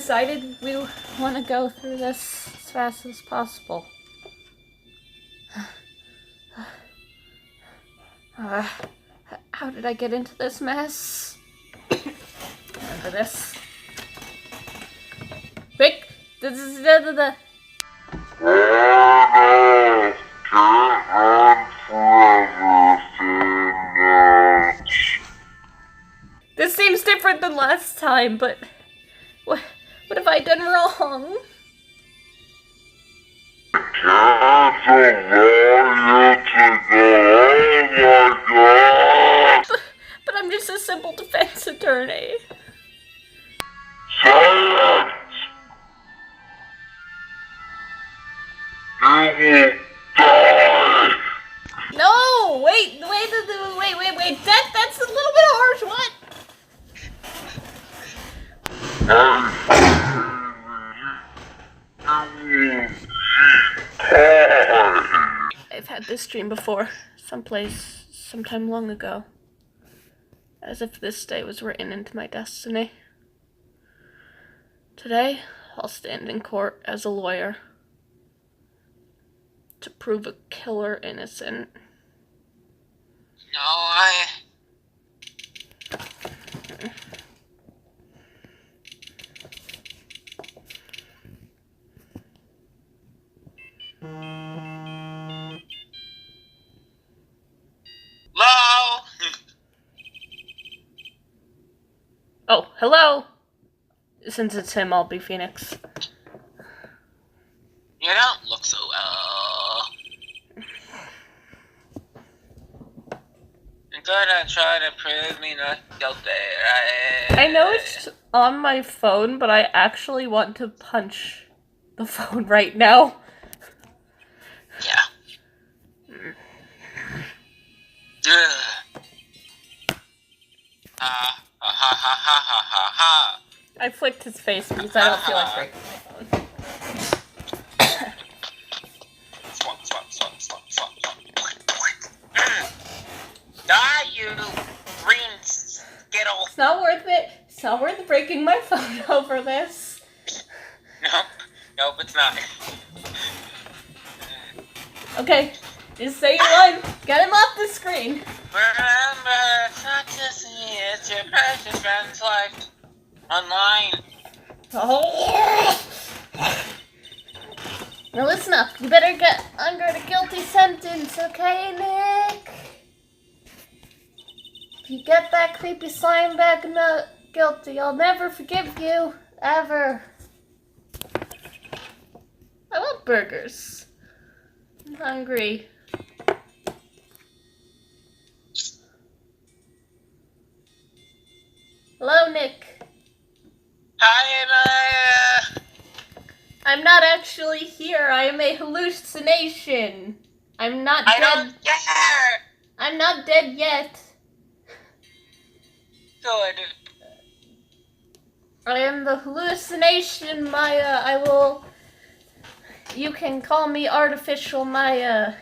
decided we want to go through this as fast as possible. How did I get into this mess? Remember this. Quick! This is the. This seems different than last time, but what have I done wrong? But I'm just a simple defense attorney. Silence! You will die! No! Wait! That's a little bit harsh. What? I've had this dream before, sometime long ago. As if this day was written into my destiny. Today, I'll stand in court as a lawyer to prove a killer innocent. Hello? Oh, hello! Since it's him, I'll be Phoenix. You don't look so well. You're gonna try to prove me not guilty, right? I know it's on my phone, but I actually want to punch the phone right now. Yeah. Ha ha ha ha ha ha ha. I flicked his face because I don't feel like breaking my phone. Die, you green skittle. It's not worth it. It's not worth breaking my phone over this. Nope, it's not. Okay, just say you won. Get him off the screen. Remember, it's not just me, it's your precious friend's life. Online. Oh. Now listen up. You better get under the guilty sentence, okay, Nick? If you get that creepy slime back not guilty, I'll never forgive you. Ever. I want burgers. I'm hungry. Hello, Nick. Hi, I'm not actually here. I am a hallucination. I'm not dead. I don't care. I'm not dead yet. Good. I am the hallucination, Maya. You can call me artificial Maya.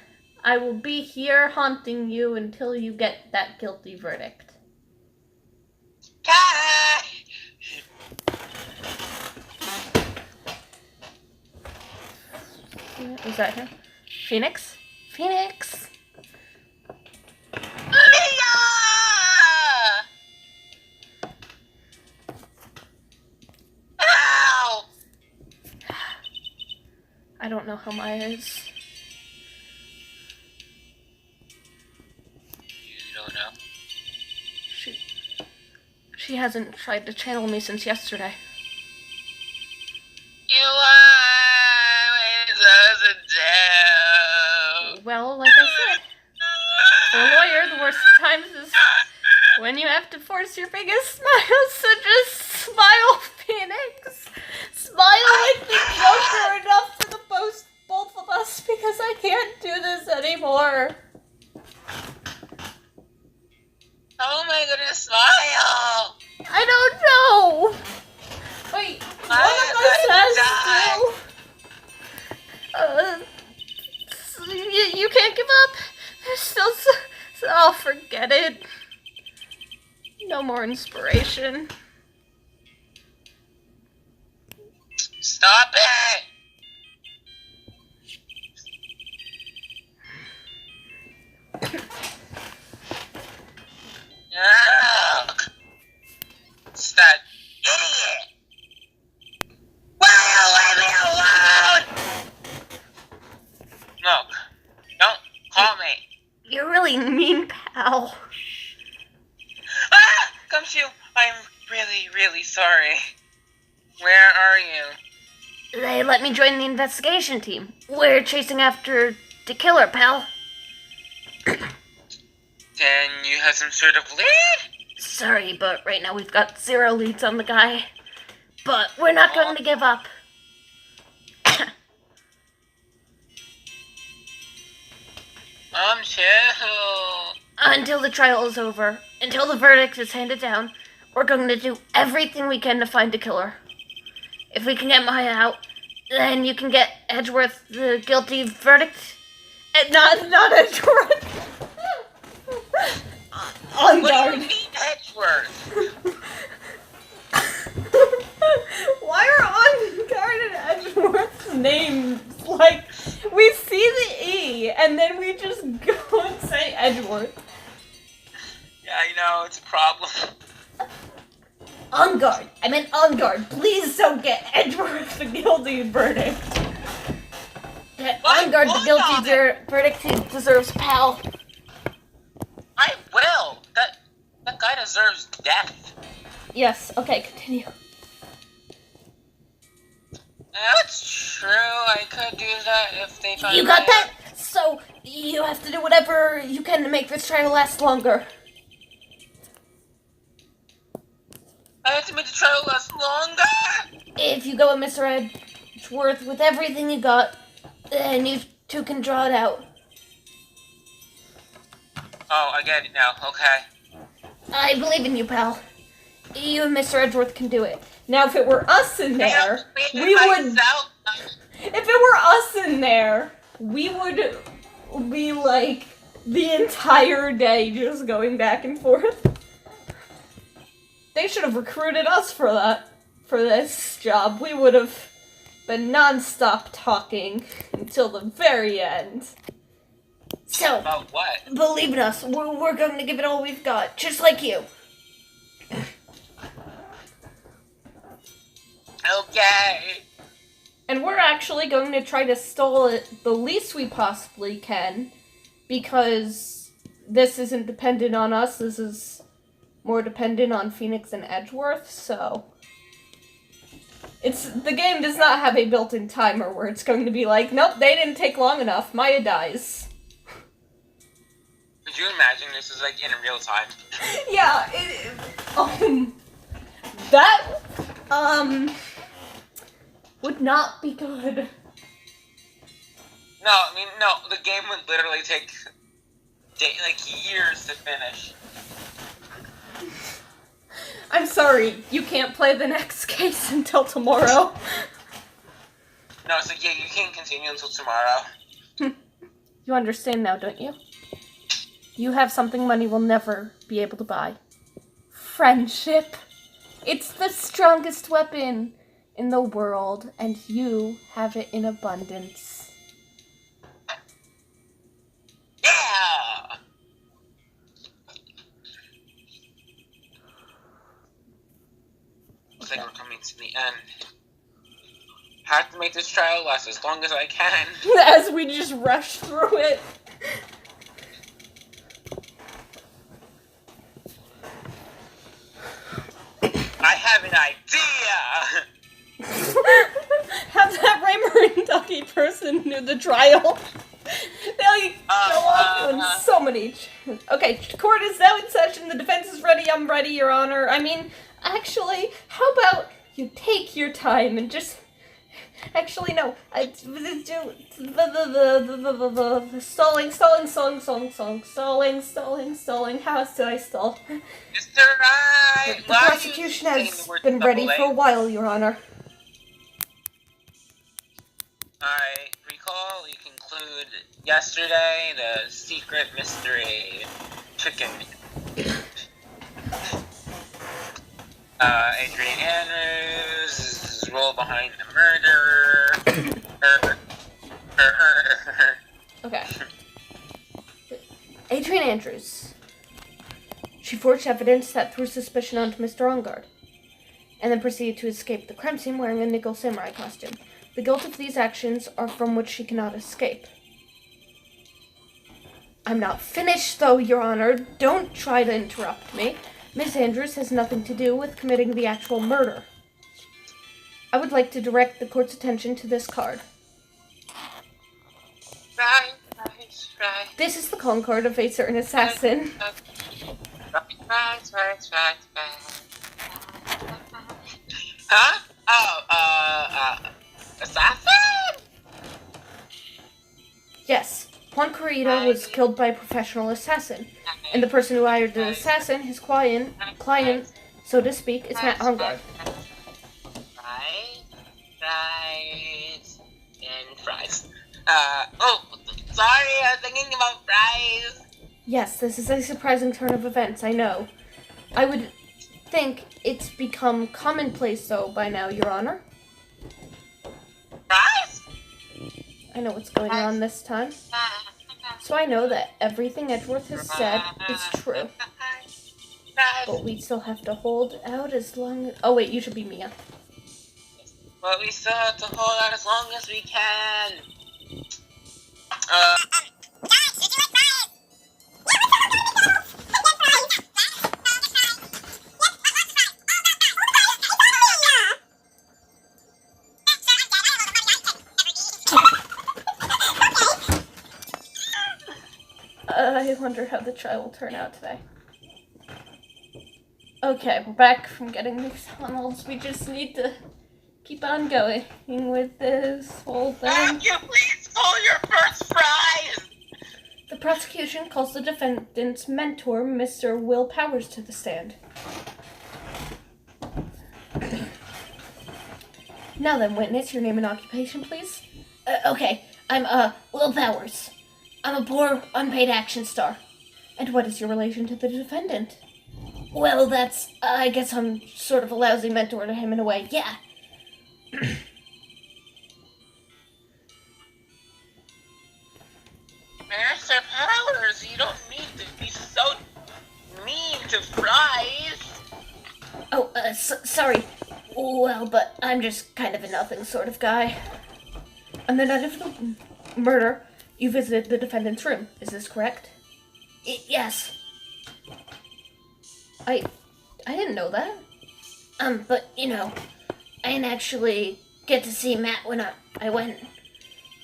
I will be here haunting you until you get that guilty verdict. Cat. Is that him? Phoenix? Phoenix! Mia! Ow! I don't know how Maya is. You don't know? She hasn't tried to channel me since yesterday. You always doesn't do. Well, like I said, for a lawyer, the worst of times is when you have to force your biggest smile, so just smile, Phoenix. Smile like the Joker enough for the both of us, because I can't do this anymore. Oh my goodness, smile! I don't know. Wait, one of us has to. You can't give up. There's still oh, forget it. No more inspiration. Stop it! Ugh. It's that idiot! Will you leave me alone? Look, don't call me. You're really mean, pal. Ah! Gumshoe, I'm really, really sorry. Where are you? They let me join the investigation team. We're chasing after the killer, pal. Then you have some sort of lead? Sorry, but right now we've got 0 leads on the guy. But we're not going to give up. Chill. Until the trial is over, until the verdict is handed down, we're going to do everything we can to find the killer. If we can get Maya out, then you can get Edgeworth the guilty verdict. Not Edgeworth. On What guard. do you mean, Edgeworth? Why are On Guard and Edgeworth's names like we see the E and then we just go and say Edgeworth? Yeah, I know, it's a problem. On guard. I meant on guard. Please don't get Edgeworth the guilty verdict. Get on guard the guilty verdict he deserves, pal. I will. That guy deserves death. Yes. Okay. Continue. That's true. I could do that if they find You got Maya. that? So you have to do whatever you can to make this trial last longer. I have to make the trial last longer. If you go with Mr. Edgeworth with everything you got, then you two can draw it out. Oh, I get it now. Okay. I believe in you, pal. You and Mr. Edgeworth can do it. Now, if it were us in there, we would... If it were us in there, we would be like the entire day just going back and forth. They should have recruited us for this job. We would have been non-stop talking until the very end. So, About what? believe in us, we're going to give it all we've got, just like you. Okay. And we're actually going to try to stall it the least we possibly can, because this isn't dependent on us, this is more dependent on Phoenix and Edgeworth, so... The game does not have a built-in timer where it's going to be like, nope, they didn't take long enough, Maya dies. Could you imagine this is like in real time? Yeah, that, would not be good. No, I mean, no, the game would literally take, years to finish. I'm sorry, you can't play the next case until tomorrow. No, it's like, yeah, you can't continue until tomorrow. You understand now, don't you? You have something money will never be able to buy. Friendship. It's the strongest weapon in the world, and you have it in abundance. Yeah! Looks like we're coming to the end. Have to make this trial last as long as I can. As we just rush through it. I have an idea! Have that Raymer and Ducky person do the trial. They'll go off on so many... Okay, court is now in session. The defense is ready. I'm ready, Your Honor. I mean, actually, how about you take your time and just... Actually, no. Stalling. How else do I stall? Mr. Wright! The prosecution has been ready for a while, Your Honor. Alright, recall, you conclude yesterday the secret mystery chicken. Adrian Andrews role behind the murder. Okay. Adrian Andrews. She forged evidence that threw suspicion onto Mr. Ongard, and then proceeded to escape the crime scene wearing a nickel samurai costume. The guilt of these actions are from which she cannot escape. I'm not finished, though, Your Honor. Don't try to interrupt me. Miss Andrews has nothing to do with committing the actual murder. I would like to direct the court's attention to this card. Right. This is the calling card of a certain assassin. Right. Huh? Oh, assassin? Yes, Juan Corrida was killed by a professional assassin, and the person who hired the assassin, his client, so to speak, is Matt Ongard. Right, and fries. Sorry, I was thinking about fries. Yes, this is a surprising turn of events, I know. I would think it's become commonplace, though, by now, Your Honor. Fries? I know what's going on this time. So I know that everything Edgeworth has said is true. But we still have to hold out as long as... Oh, wait, you should be Mia. But we still have to hold out as long as we can. I wonder how the trial will turn out today. Okay, we're back from getting McDonald's. We just need to keep on going with this whole thing. Can you please hold your first fries? The prosecution calls the defendant's mentor, Mr. Will Powers, to the stand. Now then, witness, your name and occupation, please. Okay, I'm, Will Powers. I'm a poor, unpaid action star. And what is your relation to the defendant? Well, that's, I guess I'm sort of a lousy mentor to him in a way, yeah. Master Powers, you don't need to be so mean to fries. Oh, sorry. Well, but I'm just kind of a nothing sort of guy. On the night of the murder, you visited the defendant's room. Is this correct? Yes. I didn't know that. But, you know, I didn't actually get to see Matt when I went.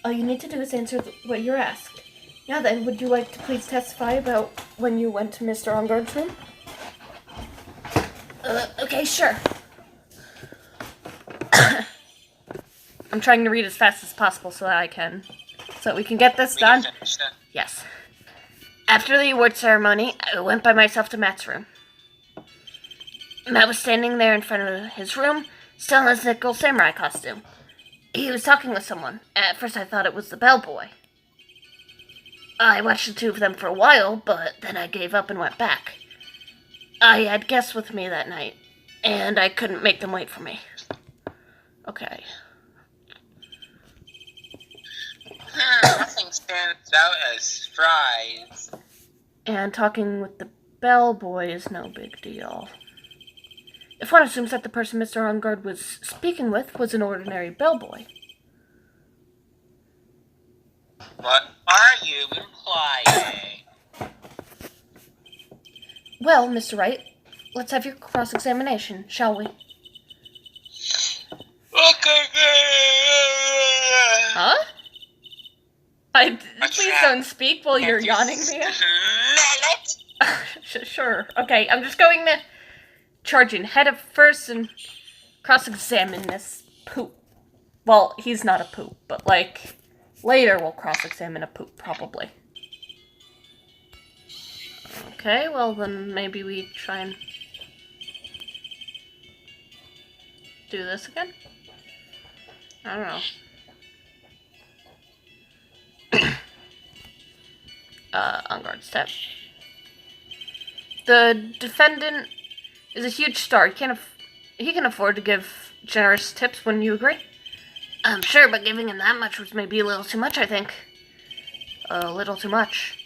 All you need to do is answer what you're asked. Now then, would you like to please testify about when you went to Mr. Ongard's room? Okay, sure. I'm trying to read as fast as possible so that we can get this done. Yes. After the award ceremony, I went by myself to Matt's room. Matt was standing there in front of his room, still in his nickel samurai costume. He was talking with someone. At first I thought it was the bellboy. I watched the two of them for a while, but then I gave up and went back. I had guests with me that night, and I couldn't make them wait for me. Okay. Nothing stands out as fries. And talking with the bellboy is no big deal. If one assumes that the person Mr. Ongard was speaking with was an ordinary bellboy. What are you implying? Well, Mr. Wright, let's have your cross-examination, shall we? Okay. Huh? Please don't speak while you're yawning, Mia. Sure. Okay, I'm just going to charge in head of first and cross-examine this poop. Well, he's not a poop, but, like, later we'll cross-examine a poop, probably. Okay, well then maybe we try and do this again? I don't know. On guard step. The defendant is a huge star. He can afford to give generous tips, wouldn't you agree? I'm sure, but giving him that much was maybe a little too much, I think. A little too much.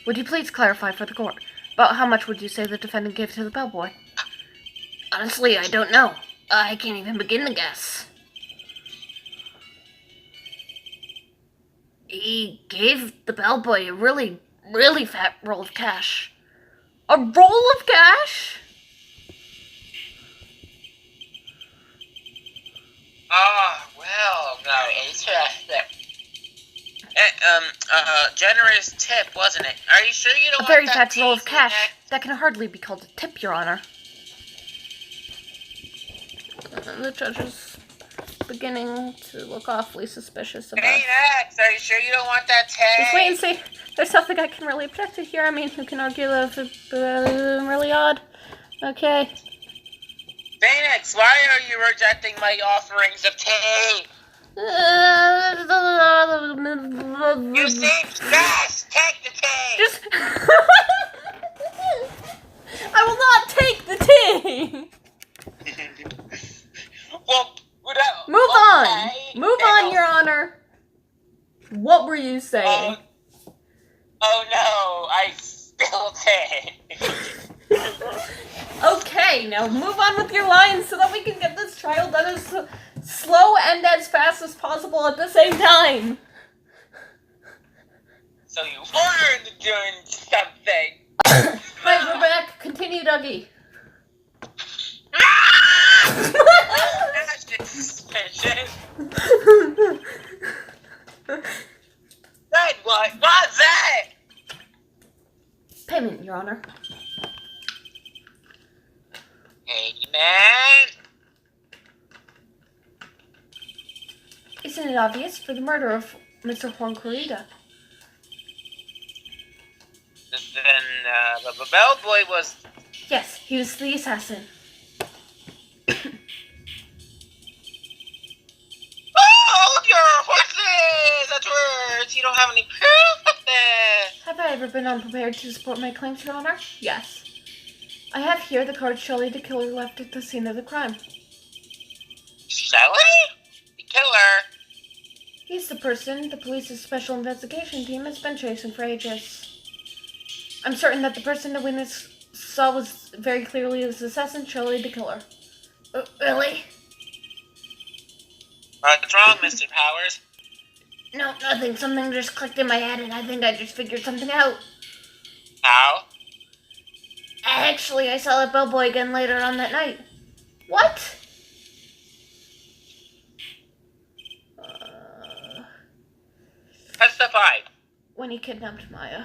Would you please clarify for the court? About how much would you say the defendant gave to the bellboy? Honestly, I don't know. I can't even begin to guess. He gave the bellboy a really, really fat roll of cash. A roll of cash? Oh, well, no, interesting. Generous tip, wasn't it? Are you sure you don't A want very that fat roll of teasing cash. neck? That can hardly be called a tip, Your Honor. The judge is beginning to look awfully suspicious of us. Hey, Max, are you sure you don't want that tip? Just wait and see. There's nothing I can really object to here. I mean, who can argue that it's really odd? Okay. Phoenix, why are you rejecting my offerings of tea? You seem stressed. Take the tea. Just... I will not take the tea! Well, without... Move okay. on! Move on, Your Honor! What were you saying? Oh no, I spilled tea. Okay, now move on with your lines so that we can get this trial done as slow and as fast as possible at the same time. So you ordered doing something. Right, we're back. Continue, Dougie. That's suspicious. That what was that? Payment, Your Honor. Hey, man. Isn't it obvious? For the murder of Mr. Juan Corrida. Then the bellboy was... Yes, he was the assassin. Oh, your horses! That's words. You don't have any proof of this. Have I ever been unprepared to support my claims, Your Honor? Yes. I have here the card Shelley the killer left at the scene of the crime. Shelley? The killer? He's the person the police's special investigation team has been chasing for ages. I'm certain that the person the witness saw was very clearly his assassin, Shelley the killer. Really? What's wrong, Mr. Powers? No, nothing. Something just clicked in my head and I think I just figured something out. How? Actually, I saw that bellboy again later on that night. What? Testify. When he kidnapped Maya.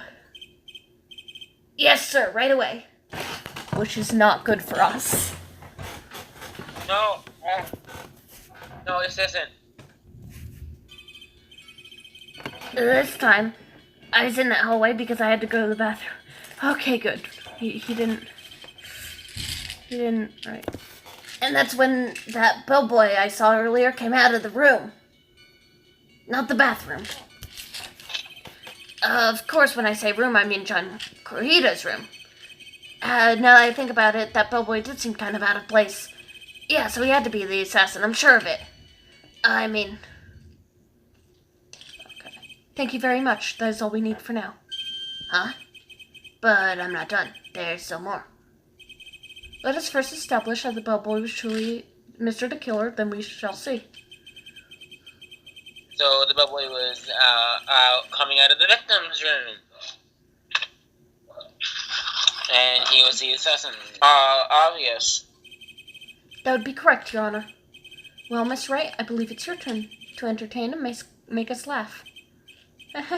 Yes, sir, right away. Which is not good for us. No. No, this isn't. This time, I was in that hallway because I had to go to the bathroom. Okay, good. He didn't, right. And that's when that bellboy I saw earlier came out of the room. Not the bathroom. Of course, when I say room, I mean John Corrida's room. Now that I think about it, that bellboy did seem kind of out of place. Yeah, so he had to be the assassin, I'm sure of it. I mean... Okay. Thank you very much. That is all we need for now. Huh? But I'm not done. There's still more. Let us first establish that the bellboy was truly Mr. the Killer, then we shall see. So the bellboy was coming out of the victim's room. And he was the assassin. Obvious. That would be correct, Your Honor. Well, Miss Wright, I believe it's your turn to entertain and make us laugh. This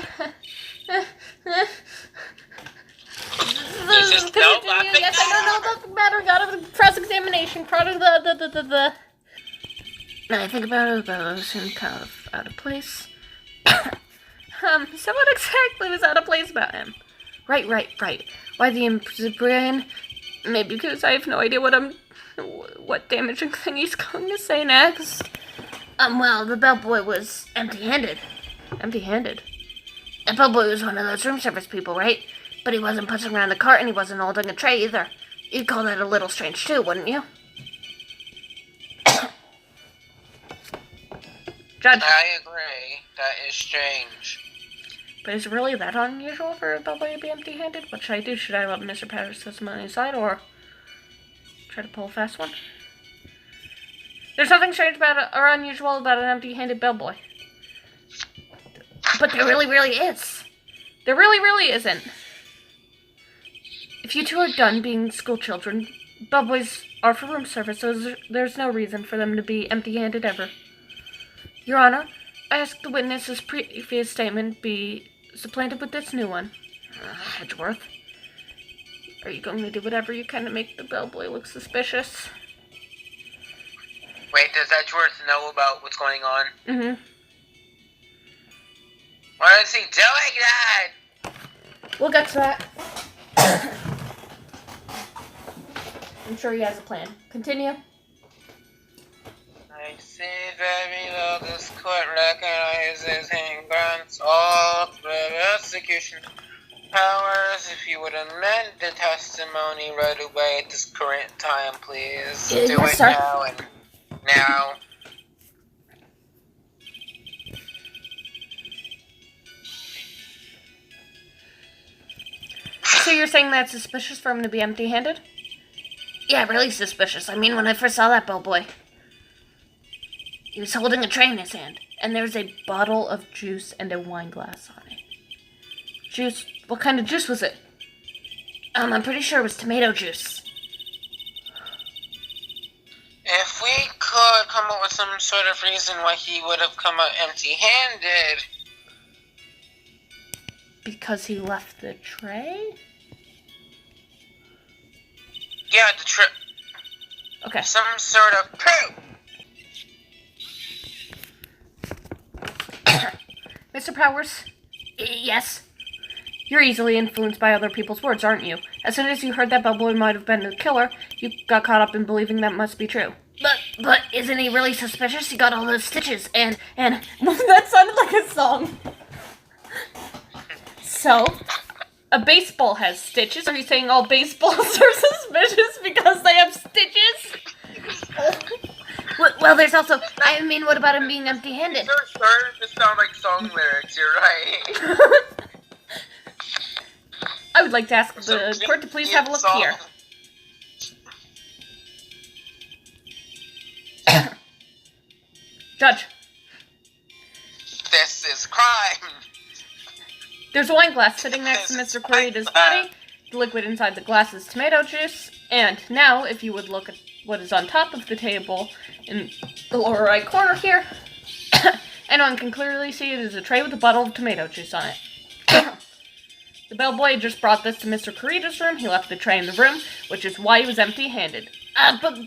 is no laughing. Yes, I don't know the matter. Out of the cross-examination, part of the. Now I think about it, it seemed kind of out of place. So what exactly was out of place about him? Right. Why the brain? Maybe because I have no idea what damaging thing he's going to say next. Well, the bellboy was empty-handed. Empty-handed? The bellboy was one of those room service people, right? But he wasn't pushing around the cart and he wasn't holding a tray either. You'd call that a little strange too, wouldn't you? Judge. I agree. That is strange. But is it really that unusual for a bellboy to be empty-handed? What should I do? Should I let Mr. Patter's testimony aside, or try to pull a fast one? There's nothing strange about or unusual about an empty-handed bellboy. But there really, really is. There really, really isn't. If you two are done being school children, bellboys are for room service, so there's no reason for them to be empty-handed ever. Your Honor, I ask the witness's previous statement be supplanted with this new one. Edgeworth, are you going to do whatever you can to make the bellboy look suspicious? Wait, does Edgeworth know about what's going on? Mm-hmm. Why is he doing that? We'll get to that. I'm sure he has a plan. Continue. I see very well this court recognizes and grants all the execution powers. If you would amend the testimony right away at this current time, please. Do yes, it sir. now and now. So you're saying that's suspicious for him to be empty-handed? Yeah, really suspicious. I mean, when I first saw that bellboy, he was holding a tray in his hand, and there was a bottle of juice and a wine glass on it. Juice? What kind of juice was it? I'm pretty sure it was tomato juice. If we could come up with some sort of reason why he would have come out empty-handed. Because he left the tray? Yeah, the trip. Okay. Some sort of proof. Mr. Powers? Yes? You're easily influenced by other people's words, aren't you? As soon as you heard that bellboy might have been the killer, you got caught up in believing that must be true. But isn't he really suspicious? He got all those stitches and... That sounded like a song. So, a baseball has stitches? Are you saying all baseballs are suspicious because they have stitches? Well, there's also... I mean, what about him being empty-handed? They're starting to sound like song lyrics, you're right. I would like to ask the court to please have a look here. Judge. This is crime. There's a wine glass sitting next to Mr. Corrida's body. The liquid inside the glass is tomato juice. And now, if you would look at what is on top of the table in the lower right corner here, anyone can clearly see it is a tray with a bottle of tomato juice on it. The bellboy just brought this to Mr. Corrida's room. He left the tray in the room, which is why he was empty-handed. That would mean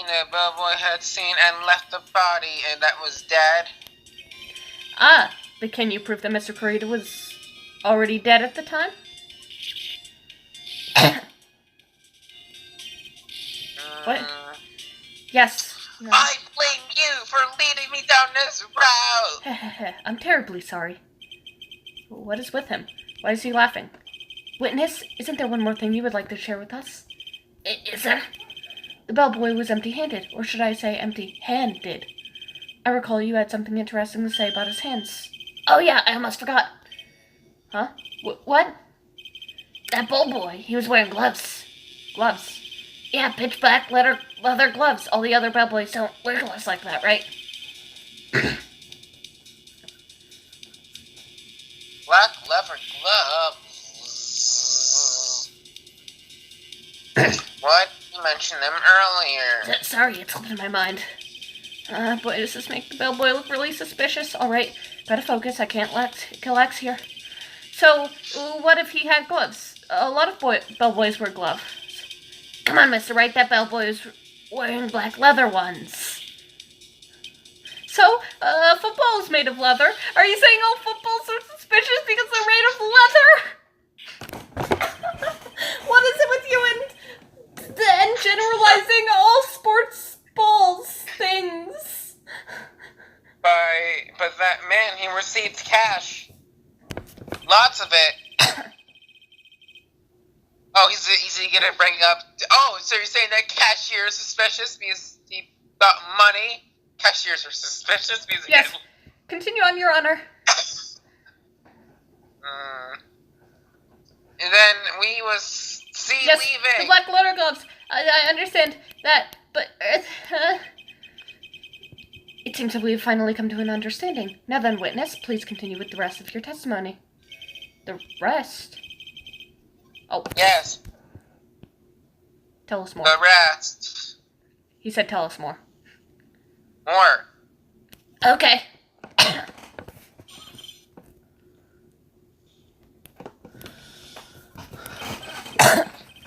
the bellboy had seen and left the body, and that was dead. But can you prove that Mr. Corrida was already dead at the time? What? Yes. No. I blame you for leading me down this road. I'm terribly sorry. What is with him? Why is he laughing? Witness, isn't there one more thing you would like to share with us? Is there? The bellboy was empty-handed, or should I say empty-handed. I recall you had something interesting to say about his hands. Oh yeah, I almost forgot. Huh? What? That bellboy, he was wearing gloves. Gloves. Yeah, pitch black leather gloves. All the other bellboys don't wear gloves like that, right? Black leather gloves. What? You mentioned them earlier. Sorry, it slipped in my mind. Boy, does this make the bellboy look really suspicious. Alright, gotta focus. I can't kill X here. So, what if he had gloves? A lot of bellboys wear gloves. Come on, Mr. Wright, that bellboy is wearing black leather ones. So, football is made of leather. Are you saying all footballs are suspicious because they're made of leather? What is it with you and generalizing all sports balls things? But that man, he received cash. Lots of it. Oh, he's gonna bring up... Oh, so you're saying that cashier is suspicious because he got money? Cashiers are suspicious music. Yes. Continue on, Your Honor. And then we was Yes, leaving. the black letter gloves. I understand that, but it seems that we've finally come to an understanding. Now then, witness, please continue with the rest of your testimony. The rest? Oh. Yes. Tell us more. The rest. He said tell us more. More. Okay.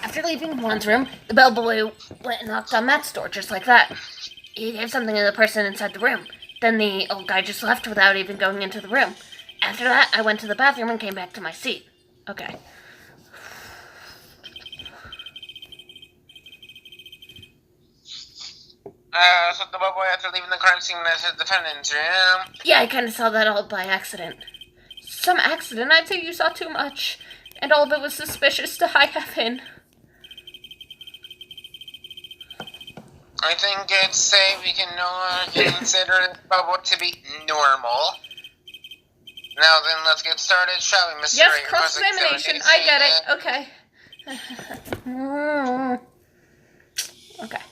After leaving Juan's room, the bellboy went and knocked on Matt's door just like that. He gave something to the person inside the room. Then the old guy just left without even going into the room. After that, I went to the bathroom and came back to my seat. Okay. So the bellboy, after leaving the crime scene, went to the defendant's room. Yeah, I kind of saw that all by accident. Some accident? I'd say you saw too much. And all of it was suspicious to high heaven. I think it's safe we can no longer consider the bellboy to be normal. Now then, let's get started, shall we, Mr. Yes, Wright? cross-examination. I get it. Okay. Okay.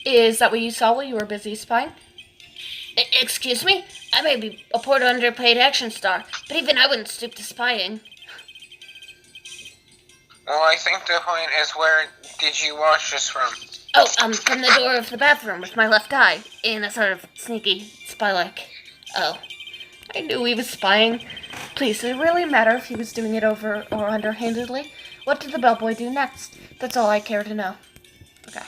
Is that what you saw while you were busy spying? Excuse me? I may be a poor underpaid action star, but even I wouldn't stoop to spying. Well, I think the point is, where did you watch this from? Oh, from the door of the bathroom with my left eye, in a sort of sneaky, spy-like. Oh, I knew he was spying. Please, does it really matter if he was doing it over or underhandedly? What did the bellboy do next? That's all I care to know. Okay.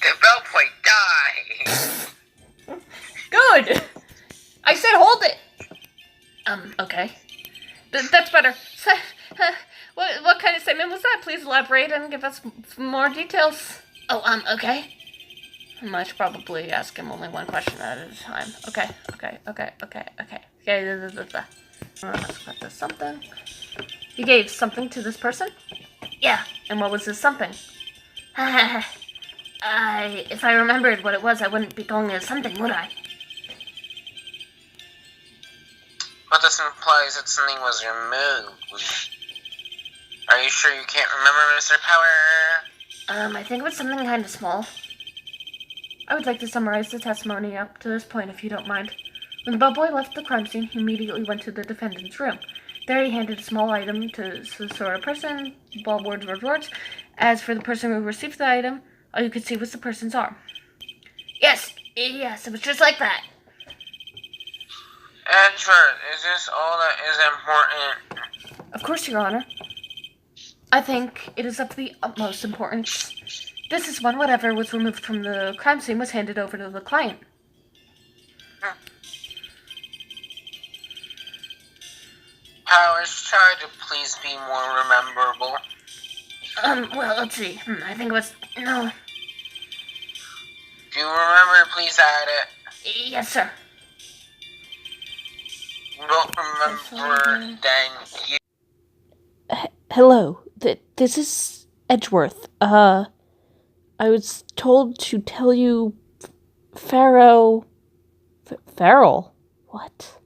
The bellboy died! Good! I said hold it! Okay. That's better. So, what kind of statement was that? Please elaborate and give us more details. Oh, okay. I should probably ask him only one question at a time. Okay. Let's put this something. You gave something to this person? Yeah. And what was this something? If I remembered what it was, I wouldn't be calling it something, would I? But this implies that something was removed. Are you sure you can't remember, Mr. Power? I think it was something kind of small. I would like to summarize the testimony up to this point, if you don't mind. When the bellboy left the crime scene, he immediately went to the defendant's room. There he handed a small item to the sort of person, ball words were words. As for the person who received the item, all you could see was the person's arm. Yes, it was just like that. Edgeworth, is this all that is important? Of course, Your Honor. I think it is of the utmost importance. This is when whatever was removed from the crime scene was handed over to the client. Powers, try to please be more rememberable. Well, let's see. I think it was... No. If you remember, please add it. Yes, sir. Don't remember, then you... Hello, this is Edgeworth. I was told to tell you Farrell... Farrell? What?